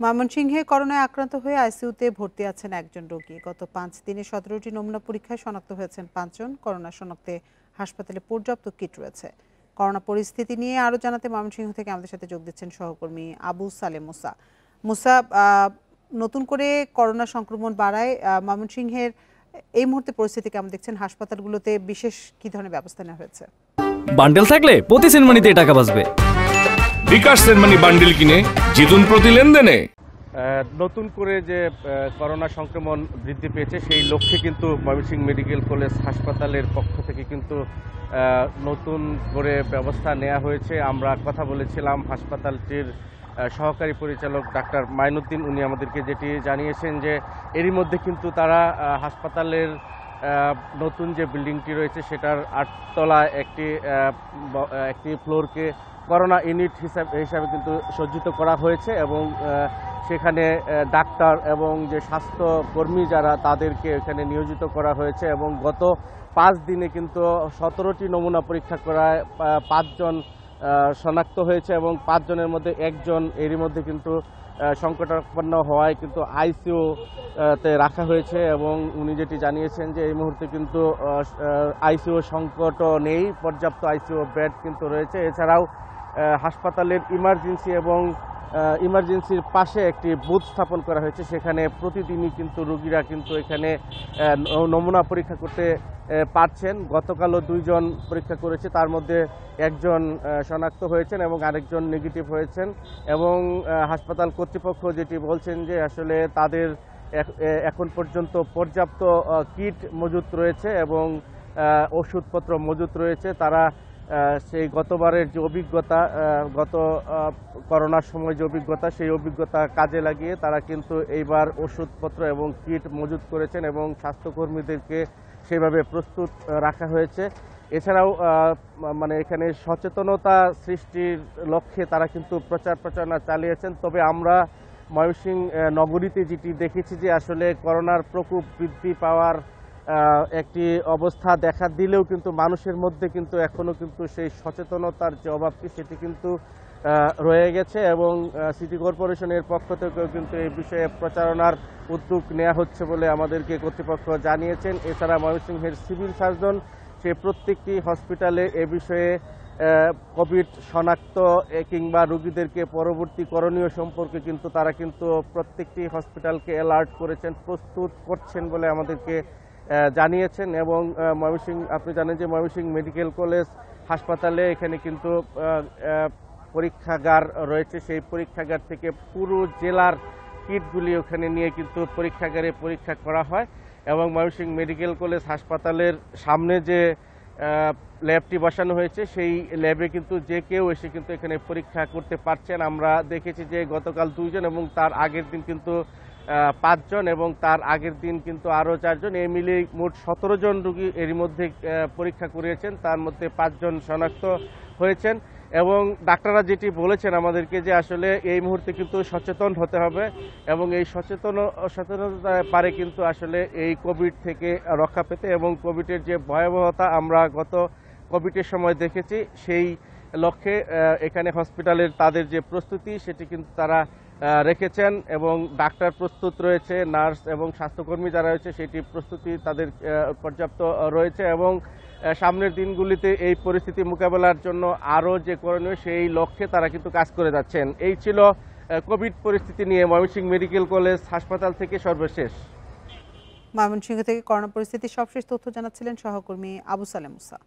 ময়মনসিংহে করোনায় আক্রান্ত হয়ে আইসিইউতে ভর্তি আছেন একজন রোগী। গত 5 দিনে 17টি নমুনা পরীক্ষায় শনাক্ত হয়েছেন 5 জন। করোনা শনাক্তে হাসপাতালে পর্যাপ্ত কিট রয়েছে। করোনা পরিস্থিতি নিয়ে আরও জানাতে ময়মনসিংহ থেকে আমাদের সাথে যোগ দিচ্ছেন সহকর্মী আবু সালেম মুসা। মুসা, নতুন করে করোনা সংক্রমণ বাড়ায় ময়মনসিংহের এই মুহূর্তে পরিস্থিতি কেমন দেখছেন? হাসপাতালগুলোতে বিশেষ কি ধরনের ব্যবস্থা নেওয়া হয়েছে? বান্ডেল থাকলে প্রতি সেনমানিতে টাকা বাঁচবে। বিকাশ সেনমানি বান্ডেল কিনে জিতুন প্রতি লেনদেনে। নতুন করে যে করোনা সংক্রমণ বৃদ্ধি পেয়েছে সেই লক্ষ্যে কিন্তু ময়মনসিংহ মেডিকেল কলেজ হাসপাতালের পক্ষ থেকে কিন্তু নতুন করে ব্যবস্থা নেওয়া হয়েছে। আমরা কথা বলেছিলাম হাসপাতালটির সহকারী পরিচালক ডাক্তার মাইনুদ্দিন, উনি আমাদেরকে যেটি জানিয়েছেন যে এরই মধ্যে কিন্তু তারা হাসপাতালের নতুন যে বিল্ডিংটি রয়েছে সেটার 8 তলায় একটি ফ্লোরকে করোনা ইউনিট হিসাবে কিন্তু সজ্জিত করা হয়েছে এবং সেখানে ডাক্তার এবং যে স্বাস্থ্যকর্মী যারা তাদেরকে এখানে নিয়োজিত করা হয়েছে এবং গত 5 দিনে কিন্তু 17টি নমুনা পরীক্ষা করায় 5 জন শনাক্ত হয়েছে এবং 5 জনের মধ্যে একজন এরই মধ্যে কিন্তু সংকটাপন্ন হওয়ায় কিন্তু আইসিইউতে রাখা হয়েছে এবং উনি যেটি জানিয়েছেন যে এই মুহূর্তে কিন্তু আইসিইউ সংকটও নেই, পর্যাপ্ত আইসিইউ বেড কিন্তু রয়েছে। এছাড়াও হাসপাতালের ইমার্জেন্সির পাশে একটি বুথ স্থাপন করা হয়েছে, সেখানে প্রতিদিনই কিন্তু রোগীরা কিন্তু এখানে নমুনা পরীক্ষা করতে পারছেন। গতকালও 2 জন পরীক্ষা করেছে, তার মধ্যে একজন শনাক্ত হয়েছেন এবং আরেকজন নেগেটিভ হয়েছেন এবং হাসপাতাল কর্তৃপক্ষ যেটি বলছেন যে আসলে তাদের এখন পর্যন্ত পর্যাপ্ত কিট মজুত রয়েছে এবং ওষুধপত্র মজুত রয়েছে। তারা সেই গতবারের যে অভিজ্ঞতা, গত করোনার সময় যে অভিজ্ঞতা, সেই অভিজ্ঞতা কাজে লাগিয়ে তারা কিন্তু এইবার ওষুধপত্র এবং কিট মজুত করেছেন এবং স্বাস্থ্যকর্মীদেরকে সেভাবে প্রস্তুত রাখা হয়েছে। এছাড়াও মানে এখানে সচেতনতা সৃষ্টির লক্ষ্যে তারা কিন্তু প্রচারণা চালিয়েছেন। তবে আমরা ময়মনসিংহ নগরীতে যেটি দেখেছি যে আসলে করোনার প্রকোপ বৃদ্ধি পাওয়ার একটি অবস্থা দেখা দিলেও কিন্তু মানুষের মধ্যে কিন্তু এখনো কিন্তু সেই সচেতনতার যে অভাবটি সেটি কিন্তু রয়ে গেছে এবং সিটি কর্পোরেশনের পক্ষ থেকেও কিন্তু এই বিষয়ে প্রচারণার উদ্যোগ নেওয়া হচ্ছে বলে আমাদেরকে কর্তৃপক্ষ জানিয়েছেন। এছাড়া ময়মনসিংহের সিভিল সার্জন সে প্রত্যেকটি হসপিটালে এ বিষয়ে কোভিড শনাক্ত কিংবা রোগীদেরকে পরবর্তী করণীয় সম্পর্কে কিন্তু তারা কিন্তু প্রত্যেকটি হসপিটালকে অ্যালার্ট করেছেন, প্রস্তুত করছেন বলে আমাদেরকে জানিয়েছেন। এবং ময়মনসিংহ, আপনি জানেন যে ময়মনসিংহ মেডিকেল কলেজ হাসপাতালে এখানে কিন্তু পরীক্ষাগার রয়েছে, সেই পরীক্ষাগার থেকে পুরো জেলার কিটগুলি ওখানে নিয়ে কিন্তু পরীক্ষাগারে পরীক্ষা করা হয় এবং ময়মনসিংহ মেডিকেল কলেজ হাসপাতালের সামনে যে ল্যাবটি বসানো হয়েছে সেই ল্যাবে কিন্তু যে কেউ এসে কিন্তু এখানে পরীক্ষা করতে পারছেন। আমরা দেখেছি যে গতকাল 2 জন এবং তার আগের দিন কিন্তু 5 জন এবং তার আগের দিন কিন্তু আরও 4 জন, এই মিলিয়ে মোট 17 জন রোগী এরই মধ্যে পরীক্ষা করিয়েছেন, তার মধ্যে 5 জন শনাক্ত হয়েছেন। এবং ডাক্তাররা যেটি বলেছেন আমাদেরকে যে আসলে এই মুহূর্তে কিন্তু সচেতন হতে হবে এবং এই সচেতনতা পারে কিন্তু আসলে এই কোভিড থেকে রক্ষা পেতে এবং কোভিডের যে ভয়াবহতা আমরা গত কোভিডের সময় দেখেছি সেই লক্ষ্যে এখানে হসপিটালের তাদের যে প্রস্তুতি সেটি কিন্তু তারা রেখেছেন এবং ডাক্তার প্রস্তুত রয়েছে, নার্স এবং স্বাস্থ্যকর্মী যারা রয়েছে সেটি প্রস্তুতি তাদের পর্যাপ্ত রয়েছে এবং সামনের দিনগুলিতে এই পরিস্থিতি মোকাবেলার জন্য আরও যে করণীয় সেই লক্ষ্যে তারা কিন্তু কাজ করে যাচ্ছেন। এই ছিল কোভিড পরিস্থিতি নিয়ে ময়মনসিংহ মেডিকেল কলেজ হাসপাতাল থেকে সর্বশেষ। ময়মনসিংহ থেকে করোনা পরিস্থিতির সবশেষ তথ্য জানাচ্ছিলেন সহকর্মী আবু সালেম মুসা।